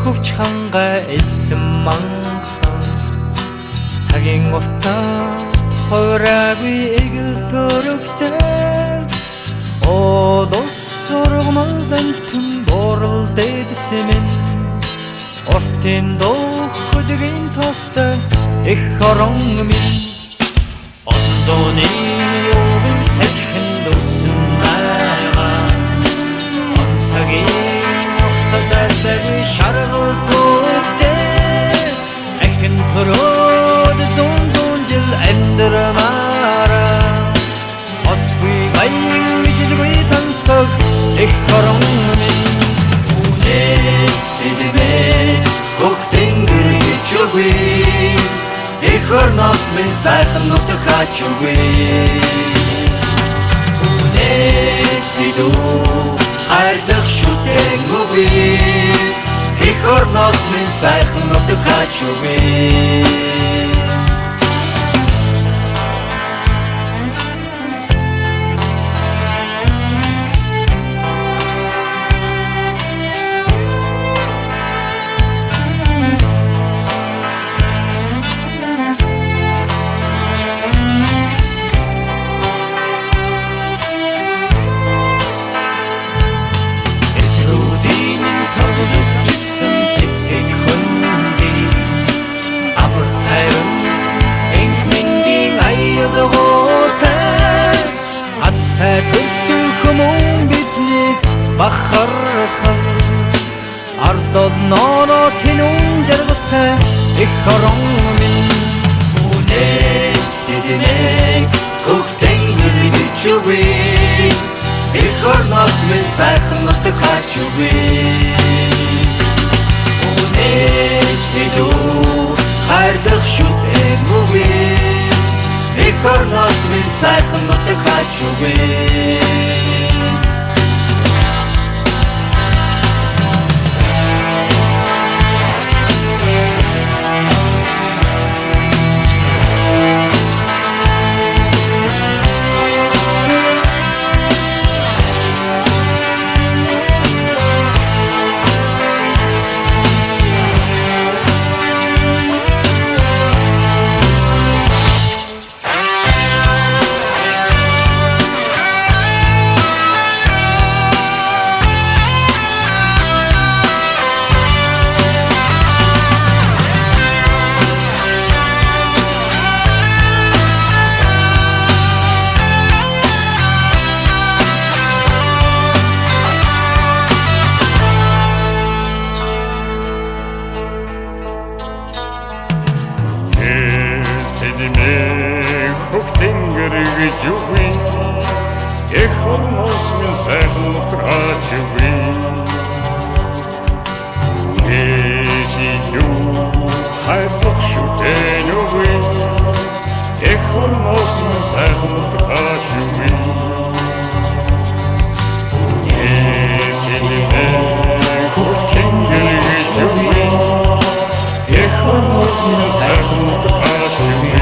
Хөвч ханга эсэм манхан цагийн уртаа хойраагүй эгэл төрөгтэй Одос сургамал зантун борол дэдсэмэн Ортын дохудгийн тостой их хорон минь Онзоны овын сэлхэн дүүсэн найга Онцагийн Дэрдэви шаргал төгтэй Ахин төрөөд зун жил амьдрамара Осгүй гаян мижилгүй тансаг их хорон минь Үнэс тэдмэ гог тэнгэр гэж үгүй Их орноос минь сайхан нутаг хач үгүй Үнэс тэдүү хайрлах шүтэн үгүй Их орноос минь сайхан нутаг хач үгүй Төлсөн хүмүүн биднийг бахархан Ардол ноно тэнүүн дэргэлтэй их хорон минь Үнэс тэднийг гог тэнгэр гэж үгүй Их орноос минь сайхан нутаг хач үгүй Үнэс тэдүү хайрлах шүтэн үгүй Их орноос минь сайхан нутаг хач үгүй Хог тэнгэр гэж үгүй Их орноос минь сайхан нутаг хач үгүй Үнэс тэдүү хайрлах шүтэн үгүй Их орноос минь сайхан нутаг хач үгүй Үнэс тэдүү хог тэнгэр гэж үгүй Их орноос минь сайхан нутаг хач үгүй